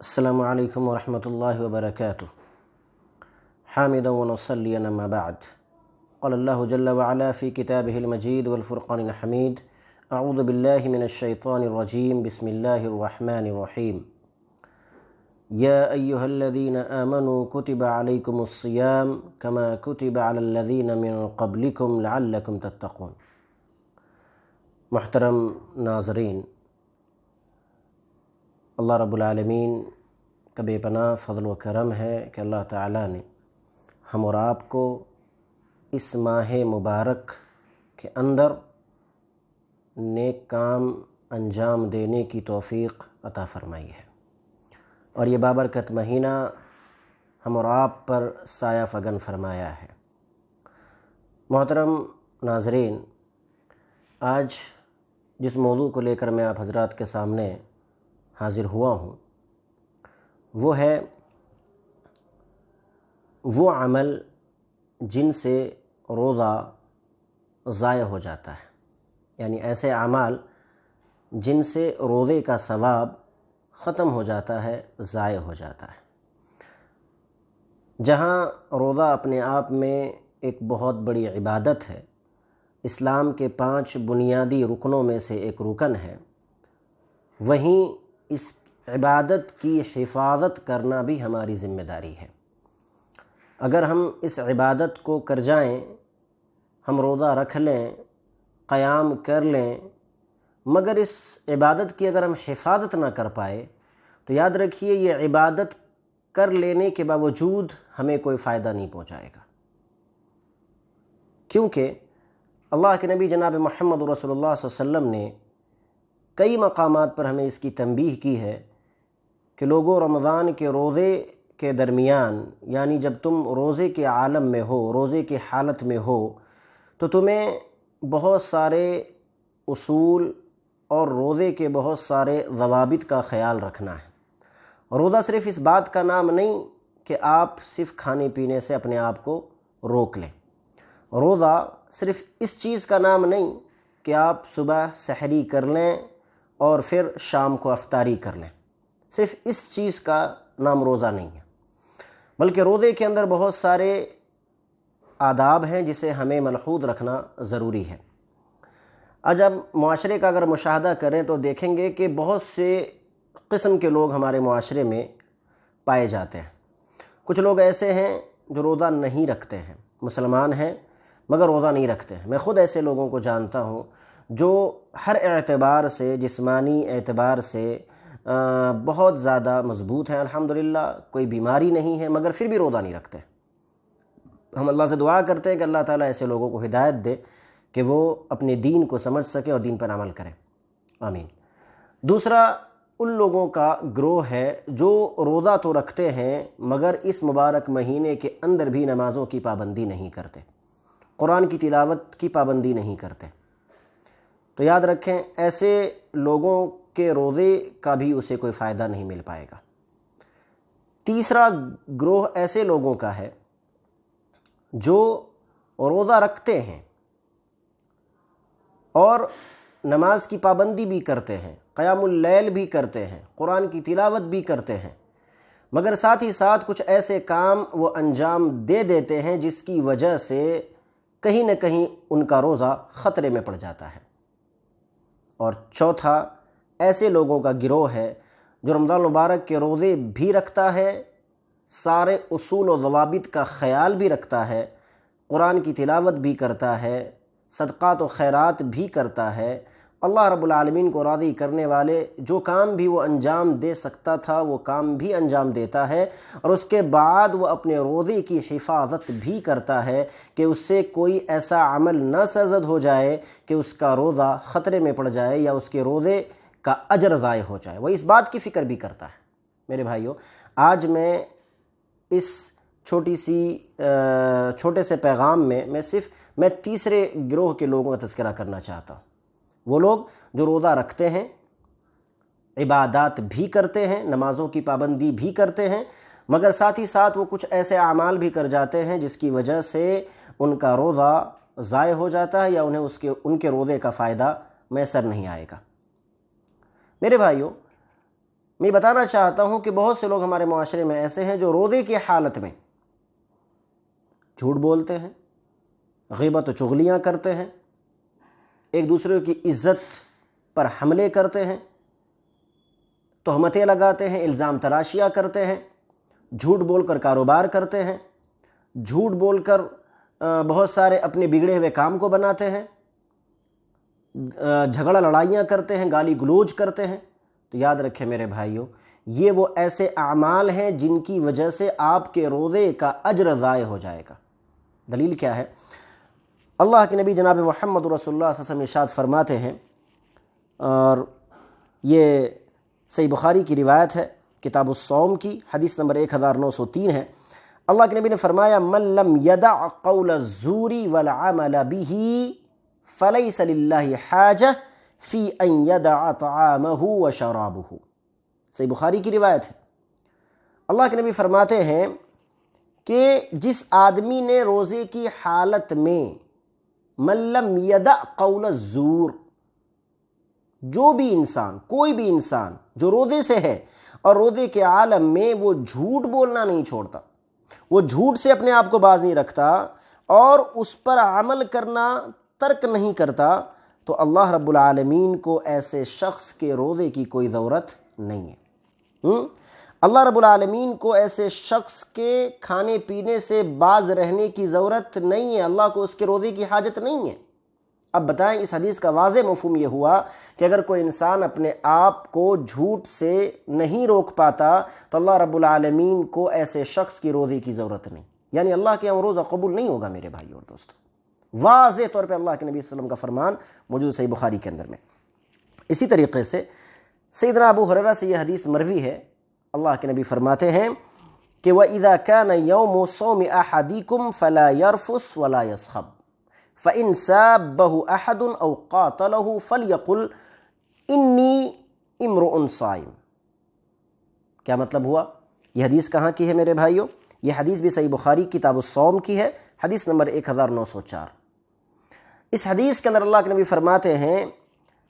السلام علیکم ورحمۃ اللہ وبرکاتہ حامدا ونصلی اما بعد قال اللہ جل وعلا فی کتابہ المجید والفرقان الحمید اعوذ باللہ من الشیطان الرجیم بسم اللہ الرحمن الرحیم یا ایہا الذین آمنوا کتب علیکم الصیام کما کتب علی الذین من قبلکم لعلکم تتقون۔ محترم ناظرین، اللہ رب العالمین کا بے پناہ فضل و کرم ہے کہ اللہ تعالیٰ نے ہم اور آپ کو اس ماہ مبارک کے اندر نیک کام انجام دینے کی توفیق عطا فرمائی ہے، اور یہ بابرکت مہینہ ہم اور آپ پر سایہ فگن فرمایا ہے۔ محترم ناظرین، آج جس موضوع کو لے کر میں آپ حضرات کے سامنے حاضر ہوا ہوں وہ ہے وہ عمل جن سے روزہ ضائع ہو جاتا ہے، یعنی ایسے اعمال جن سے روزے کا ثواب ختم ہو جاتا ہے، ضائع ہو جاتا ہے۔ جہاں روزہ اپنے آپ میں ایک بہت بڑی عبادت ہے، اسلام کے 5 بنیادی رکنوں میں سے ایک رکن ہے، وہیں اس عبادت کی حفاظت کرنا بھی ہماری ذمہ داری ہے۔ اگر ہم اس عبادت کو کر جائیں، ہم روزہ رکھ لیں، قیام کر لیں، مگر اس عبادت کی اگر ہم حفاظت نہ کر پائے تو یاد رکھیے یہ عبادت کر لینے کے باوجود ہمیں کوئی فائدہ نہیں پہنچائے گا، کیونکہ اللہ کے نبی جناب محمد رسول اللہ صلی اللہ علیہ وسلم نے کئی مقامات پر ہمیں اس کی تنبیہ کی ہے کہ لوگوں، رمضان کے روزے کے درمیان، یعنی جب تم روزے کے عالم میں ہو، روزے کی حالت میں ہو، تو تمہیں بہت سارے اصول اور روزے کے بہت سارے ضوابط کا خیال رکھنا ہے۔ روزہ صرف اس بات کا نام نہیں کہ آپ صرف کھانے پینے سے اپنے آپ کو روک لیں، روزہ صرف اس چیز کا نام نہیں کہ آپ صبح سحری کر لیں اور پھر شام کو افطاری کر لیں، صرف اس چیز کا نام روزہ نہیں ہے، بلکہ روزے کے اندر بہت سارے آداب ہیں جسے ہمیں ملحوظ رکھنا ضروری ہے۔ آج اب معاشرے کا اگر مشاہدہ کریں تو دیکھیں گے کہ بہت سے قسم کے لوگ ہمارے معاشرے میں پائے جاتے ہیں۔ کچھ لوگ ایسے ہیں جو روزہ نہیں رکھتے ہیں، مسلمان ہیں مگر روزہ نہیں رکھتے ہیں۔ میں خود ایسے لوگوں کو جانتا ہوں جو ہر اعتبار سے، جسمانی اعتبار سے بہت زیادہ مضبوط ہیں، الحمدللہ کوئی بیماری نہیں ہے، مگر پھر بھی روزہ نہیں رکھتے۔ ہم اللہ سے دعا کرتے ہیں کہ اللہ تعالیٰ ایسے لوگوں کو ہدایت دے کہ وہ اپنے دین کو سمجھ سکے اور دین پر عمل کریں، آمین۔ دوسرا ان لوگوں کا گروہ ہے جو روزہ تو رکھتے ہیں مگر اس مبارک مہینے کے اندر بھی نمازوں کی پابندی نہیں کرتے، قرآن کی تلاوت کی پابندی نہیں کرتے۔ تو یاد رکھیں ایسے لوگوں کے روزے کا بھی اسے کوئی فائدہ نہیں مل پائے گا۔ تیسرا گروہ ایسے لوگوں کا ہے جو روزہ رکھتے ہیں اور نماز کی پابندی بھی کرتے ہیں، قیام اللیل بھی کرتے ہیں، قرآن کی تلاوت بھی کرتے ہیں، مگر ساتھ ہی ساتھ کچھ ایسے کام وہ انجام دے دیتے ہیں جس کی وجہ سے کہیں نہ کہیں ان کا روزہ خطرے میں پڑ جاتا ہے۔ اور چوتھا ایسے لوگوں کا گروہ ہے جو رمضان المبارک کے روزے بھی رکھتا ہے، سارے اصول و ضوابط کا خیال بھی رکھتا ہے، قرآن کی تلاوت بھی کرتا ہے، صدقات و خیرات بھی کرتا ہے، اللہ رب العالمین کو راضی کرنے والے جو کام بھی وہ انجام دے سکتا تھا وہ کام بھی انجام دیتا ہے، اور اس کے بعد وہ اپنے روزے کی حفاظت بھی کرتا ہے کہ اس سے کوئی ایسا عمل نہ سرزد ہو جائے کہ اس کا روزہ خطرے میں پڑ جائے یا اس کے روزے کا اجر ضائع ہو جائے، وہ اس بات کی فکر بھی کرتا ہے۔ میرے بھائیوں، آج میں اس چھوٹے سے پیغام میں میں تیسرے گروہ کے لوگوں کا تذکرہ کرنا چاہتا ہوں۔ وہ لوگ جو روزہ رکھتے ہیں، عبادات بھی کرتے ہیں، نمازوں کی پابندی بھی کرتے ہیں، مگر ساتھ ہی ساتھ وہ کچھ ایسے اعمال بھی کر جاتے ہیں جس کی وجہ سے ان کا روزہ ضائع ہو جاتا ہے یا انہیں ان کے روزے کا فائدہ میسر نہیں آئے گا۔ میرے بھائیوں، میں بتانا چاہتا ہوں کہ بہت سے لوگ ہمارے معاشرے میں ایسے ہیں جو روزے کی حالت میں جھوٹ بولتے ہیں، غیبت و چغلیاں کرتے ہیں، ایک دوسرے کی عزت پر حملے کرتے ہیں، تہمتیں لگاتے ہیں، الزام تراشیاں کرتے ہیں، جھوٹ بول کر کاروبار کرتے ہیں، جھوٹ بول کر بہت سارے اپنے بگڑے ہوئے کام کو بناتے ہیں، جھگڑا لڑائیاں کرتے ہیں، گالی گلوچ کرتے ہیں۔ تو یاد رکھیں میرے بھائیوں، یہ وہ ایسے اعمال ہیں جن کی وجہ سے آپ کے روزے کا اجر ضائع ہو جائے گا۔ دلیل کیا ہے؟ اللہ کے نبی جناب محمد رسول اللہ صلی اللہ علیہ وسلم ارشاد فرماتے ہیں، اور یہ صحیح بخاری کی روایت ہے، کتاب الصوم کی حدیث نمبر 1903 ہے۔ اللہ کے نبی نے فرمایا من لم یدع قول الزور والعمل به فلیس للہ حاجہ فی ان یدع طعامہ وشرابہ۔ صحیح بخاری کی روایت ہے۔ اللہ کے نبی فرماتے ہیں کہ جس آدمی نے روزے کی حالت میں من لم یدع قول الزور، جو بھی انسان، کوئی بھی انسان جو روزے سے ہے اور روزے کے عالم میں وہ جھوٹ بولنا نہیں چھوڑتا، وہ جھوٹ سے اپنے آپ کو باز نہیں رکھتا اور اس پر عمل کرنا ترک نہیں کرتا، تو اللہ رب العالمین کو ایسے شخص کے روزے کی کوئی ضرورت نہیں ہے۔ اللہ رب العالمین کو ایسے شخص کے کھانے پینے سے باز رہنے کی ضرورت نہیں ہے، اللہ کو اس کے روزے کی حاجت نہیں ہے۔ اب بتائیں، اس حدیث کا واضح مفہوم یہ ہوا کہ اگر کوئی انسان اپنے آپ کو جھوٹ سے نہیں روک پاتا تو اللہ رب العالمین کو ایسے شخص کی روزے کی ضرورت نہیں، یعنی اللہ کے یہاں روزہ قبول نہیں ہوگا میرے بھائی اور دوستو۔ واضح طور پہ اللہ کے نبی صلی اللہ علیہ وسلم کا فرمان موجود صحیح بخاری کے اندر میں۔ اسی طریقے سے سیدنا ابو ہریرہ سے یہ حدیث مروی ہے، اللہ کے نبی فرماتے ہیں کہ وَإِذَا كَانَ يَوْمُ صَوْمِ أَحَدِكُمْ فَلَا يَرْفُثْ وَلَا يَصْخَبْ فَإِنْ سَابَّهُ أَحَدٌ أَوْ قَاتَلَهُ فَلْيَقُلْ إِنِّي امْرُؤٌ صَائِمٌ۔ کیا مطلب ہوا؟ یہ حدیث کہاں کی ہے میرے بھائیوں؟ یہ حدیث بھی صحیح بخاری کتاب الصوم کی ہے، حدیث نمبر 1904۔ اس حدیث کے اندر اللہ کے نبی فرماتے ہیں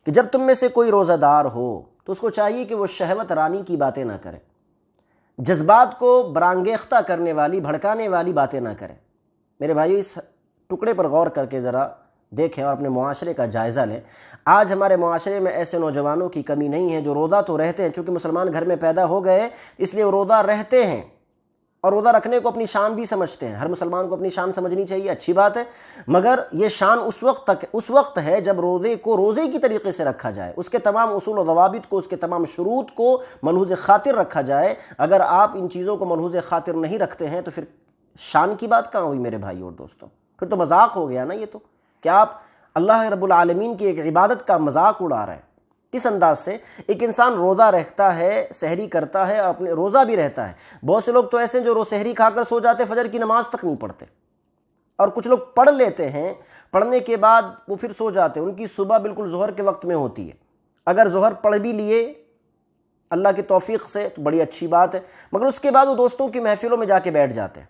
کہ جب تم میں سے کوئی روزہ دار ہو تو اس کو چاہیے کہ وہ شہوت رانی کی باتیں نہ کرے، جذبات کو برانگیختہ کرنے والی، بھڑکانے والی باتیں نہ کرے۔ میرے بھائیو، اس ٹکڑے پر غور کر کے ذرا دیکھیں اور اپنے معاشرے کا جائزہ لیں۔ آج ہمارے معاشرے میں ایسے نوجوانوں کی کمی نہیں ہے جو روزہ تو رہتے ہیں، چونکہ مسلمان گھر میں پیدا ہو گئے اس لیے وہ روزہ رہتے ہیں اور روزہ رکھنے کو اپنی شان بھی سمجھتے ہیں۔ ہر مسلمان کو اپنی شان سمجھنی چاہیے، اچھی بات ہے، مگر یہ شان اس وقت ہے جب روزے کو روزے کی طریقے سے رکھا جائے، اس کے تمام اصول و ضوابط کو، اس کے تمام شروط کو ملحوظ خاطر رکھا جائے۔ اگر آپ ان چیزوں کو ملحوظ خاطر نہیں رکھتے ہیں تو پھر شان کی بات کہاں ہوئی میرے بھائی اور دوستوں؟ پھر تو مذاق ہو گیا نا یہ تو، کہ آپ اللہ رب العالمین کی ایک عبادت کا مذاق اڑا رہے ہیں۔ کس انداز سے ایک انسان روزہ رکھتا ہے، سحری کرتا ہے، اپنے روزہ بھی رہتا ہے۔ بہت سے لوگ تو ایسے ہیں جو سحری کھا کر سو جاتے، فجر کی نماز تک نہیں پڑھتے، اور کچھ لوگ پڑھ لیتے ہیں، پڑھنے کے بعد وہ پھر سو جاتے ہیں، ان کی صبح بالکل ظہر کے وقت میں ہوتی ہے۔ اگر ظہر پڑھ بھی لیے اللہ کی توفیق سے تو بڑی اچھی بات ہے، مگر اس کے بعد وہ دوستوں کی محفلوں میں جا کے بیٹھ جاتے ہیں۔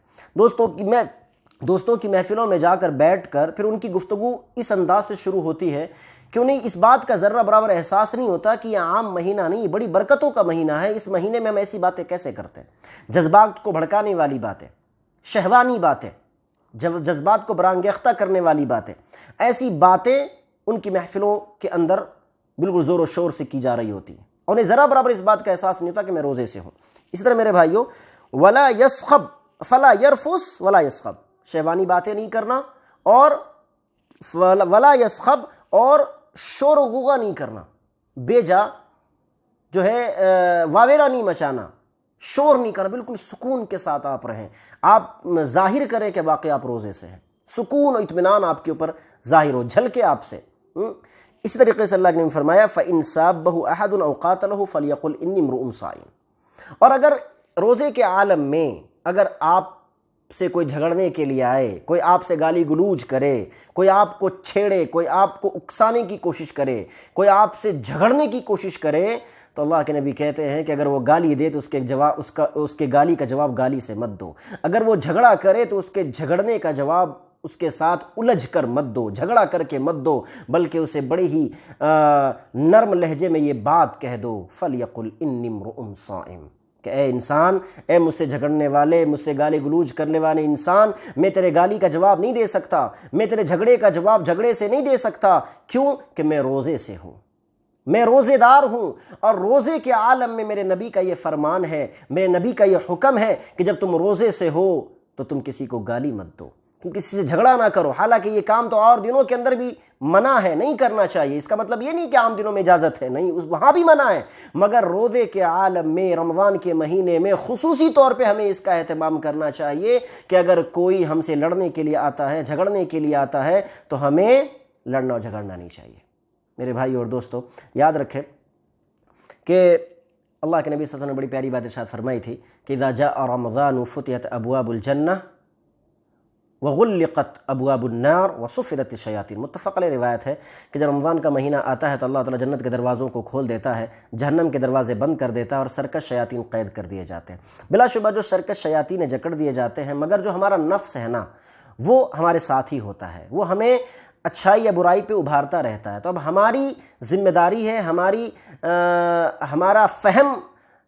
دوستوں کی محفلوں میں جا کر بیٹھ کر پھر ان کی گفتگو اس انداز سے شروع ہوتی ہے کہ انہیں اس بات کا ذرہ برابر احساس نہیں ہوتا کہ یہ عام مہینہ نہیں، یہ بڑی برکتوں کا مہینہ ہے، اس مہینے میں ہم ایسی باتیں کیسے کرتے ہیں، جذبات کو بھڑکانے والی باتیں، شہوانی باتیں، جذبات کو برانگیختہ کرنے والی باتیں، ایسی باتیں ان کی محفلوں کے اندر بالکل زور و شور سے کی جا رہی ہوتی ہیں، اور انہیں ذرا برابر اس بات کا احساس نہیں ہوتا کہ میں روزے سے ہوں۔ اسی طرح میرے بھائیوں، ولا یسخب فلا یرفث ولا یسخب، شہوانی باتیں نہیں کرنا، اور ولا یسخب، اور شور و غوغا نہیں کرنا، بے جا جو ہے واویلا نہیں مچانا، شور نہیں کرنا، بالکل سکون کے ساتھ آپ رہیں، آپ ظاہر کریں کہ واقعی آپ روزے سے ہیں، سکون و اطمینان آپ کے اوپر ظاہر ہو، جھلکے آپ سے۔ اسی طریقے سے اللہ نے فرمایا فَإِن سَابَّهُ أَحَدٌ أَوْ قَاتَلَهُ فَلْيَقُلْ إِنِّي امْرُؤٌ صَائِمٌ۔ اور اگر روزے کے عالم میں اگر آپ سے کوئی جھگڑنے کے لیے آئے، کوئی آپ سے گالی گلوچ کرے، کوئی آپ کو چھیڑے، کوئی آپ کو اکسانے کی کوشش کرے، کوئی آپ سے جھگڑنے کی کوشش کرے، تو اللہ کے نبی کہتے ہیں کہ اگر وہ گالی دے تو اس کے گالی کا جواب گالی سے مت دو، اگر وہ جھگڑا کرے تو اس کے جھگڑنے کا جواب اس کے ساتھ الجھ کر مت دو، جھگڑا کر کے مت دو، بلکہ اسے بڑے ہی نرم لہجے میں یہ بات کہہ دو، فَلْيَقُلْ إِنِّي امْرُؤٌ صَائِمٌ، کہ اے انسان، اے مجھ سے جھگڑنے والے، مجھ سے گالی گلوچ کرنے والے انسان، میں تیرے گالی کا جواب نہیں دے سکتا، میں تیرے جھگڑے کا جواب جھگڑے سے نہیں دے سکتا، کیوں کہ میں روزے سے ہوں، میں روزے دار ہوں، اور روزے کے عالم میں میرے نبی کا یہ فرمان ہے، میرے نبی کا یہ حکم ہے کہ جب تم روزے سے ہو تو تم کسی کو گالی مت دو، تم کسی سے جھگڑا نہ کرو۔ حالانکہ یہ کام تو اور دنوں کے اندر بھی منع ہے، نہیں کرنا چاہیے، اس کا مطلب یہ نہیں کہ عام دنوں میں اجازت ہے، نہیں، وہاں بھی منع ہے، مگر روزے کے عالم میں، رمضان کے مہینے میں خصوصی طور پہ ہمیں اس کا اہتمام کرنا چاہیے کہ اگر کوئی ہم سے لڑنے کے لیے آتا ہے، جھگڑنے کے لیے آتا ہے، تو ہمیں لڑنا اور جھگڑنا نہیں چاہیے۔ میرے بھائی اور دوستو، یاد رکھیں کہ اللہ کے نبی صلی اللہ علیہ وسلم نے بڑی پیاری بات ارشاد فرمائی تھی کہ اذا جاء رمضان فتحت ابواب الجنہ وغلقت ابواب النار وصفدت الشیاطین۔ متفق علیہ روایت ہے کہ جب رمضان کا مہینہ آتا ہے تو اللہ تعالیٰ جنت کے دروازوں کو کھول دیتا ہے، جہنم کے دروازے بند کر دیتا ہے، اور سرکش شیاطین قید کر دیے جاتے ہیں۔ بلا شبہ جو سرکش شیاطین جکڑ دیے جاتے ہیں، مگر جو ہمارا نفس ہے نا، وہ ہمارے ساتھ ہی ہوتا ہے، وہ ہمیں اچھائی یا برائی پہ ابھارتا رہتا ہے۔ تو اب ہماری ذمہ داری ہے، ہمارا فہم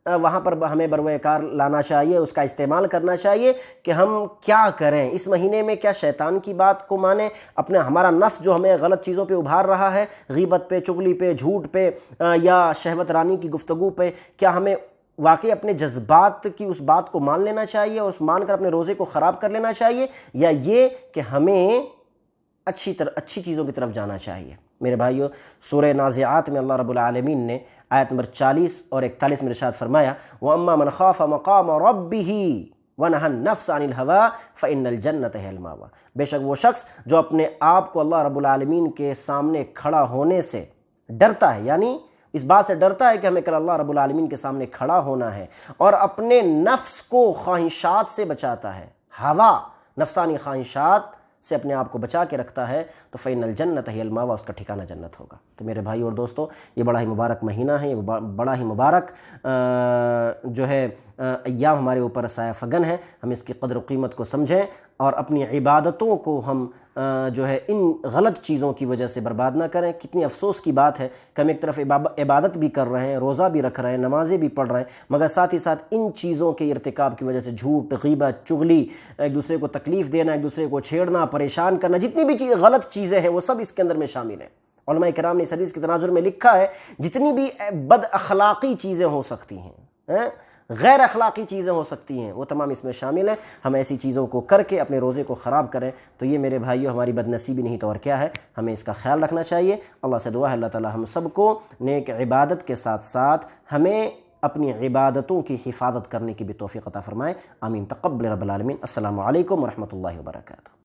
وہاں پر ہمیں بروئے کار لانا چاہیے، اس کا استعمال کرنا چاہیے کہ ہم کیا کریں اس مہینے میں، کیا شیطان کی بات کو مانیں، ہمارا نفس جو ہمیں غلط چیزوں پہ ابھار رہا ہے، غیبت پہ، چغلی پہ، جھوٹ پہ، یا شہوت رانی کی گفتگو پہ، کیا ہمیں واقعی اپنے جذبات کی اس بات کو مان لینا چاہیے اور اس مان کر اپنے روزے کو خراب کر لینا چاہیے، یا یہ کہ ہمیں اچھی چیزوں کی طرف جانا چاہیے۔ میرے بھائیو، سورہ نازعات میں اللہ رب العالمین نے آیت نمبر 40 اور 41 میں ارشاد فرمایا، وَأَمَّا مَنْ خَافَ مَقَامَ رَبِّهِ وَنَهَى النَّفْسَ عَنِ الْهَوَىٰ فَإِنَّ الْجَنَّةَ هِيَ الْمَأْوَىٰ۔ بے شک وہ شخص جو اپنے آپ کو اللہ رب العالمین کے سامنے کھڑا ہونے سے ڈرتا ہے، یعنی اس بات سے ڈرتا ہے کہ ہمیں کل اللہ رب العالمین کے سامنے کھڑا ہونا ہے، اور اپنے نفس کو خواہشات سے بچاتا ہے، ہوا، نفسانی خواہشات سے اپنے آپ کو بچا کے رکھتا ہے، تو فَإِنَّ الْجَنَّةَ هِيَ الْمَأْوَىٰ، اس کا ٹھکانہ جنت ہوگا۔ تو میرے بھائی اور دوستو، یہ بڑا ہی مبارک مہینہ ہے، یہ بڑا ہی مبارک جو ہے ایام ہمارے اوپر سایہ فگن ہے۔ ہم اس کی قدر و قیمت کو سمجھیں اور اپنی عبادتوں کو ہم جو ہے ان غلط چیزوں کی وجہ سے برباد نہ کریں۔ کتنی افسوس کی بات ہے کہ ہم ایک طرف عبادت بھی کر رہے ہیں، روزہ بھی رکھ رہے ہیں، نمازیں بھی پڑھ رہے ہیں، مگر ساتھ ہی ساتھ ان چیزوں کے ارتکاب کی وجہ سے جھوٹ، غیبت، چغلی، ایک دوسرے کو تکلیف دینا، ایک دوسرے کو چھیڑنا، پریشان کرنا، جتنی بھی غلط چیزیں ہیں وہ سب اس کے اندر میں شامل ہیں۔ علماء کرام نے اس حدیث کے تناظر میں لکھا ہے، جتنی بھی بد اخلاقی چیزیں ہو سکتی ہیں، غیر اخلاقی چیزیں ہو سکتی ہیں، وہ تمام اس میں شامل ہیں۔ ہم ایسی چیزوں کو کر کے اپنے روزے کو خراب کریں تو یہ میرے بھائیو ہماری بد نصیبی نہیں تو اور کیا ہے، ہمیں اس کا خیال رکھنا چاہیے۔ اللہ سے دعا ہے اللہ تعالی ہم سب کو نیک عبادت کے ساتھ ساتھ ہمیں اپنی عبادتوں کی حفاظت کرنے کی بھی توفیق عطا فرمائے، آمین۔ تقبل رب العالمین۔ السلام علیکم ورحمۃ اللہ وبرکاتہ۔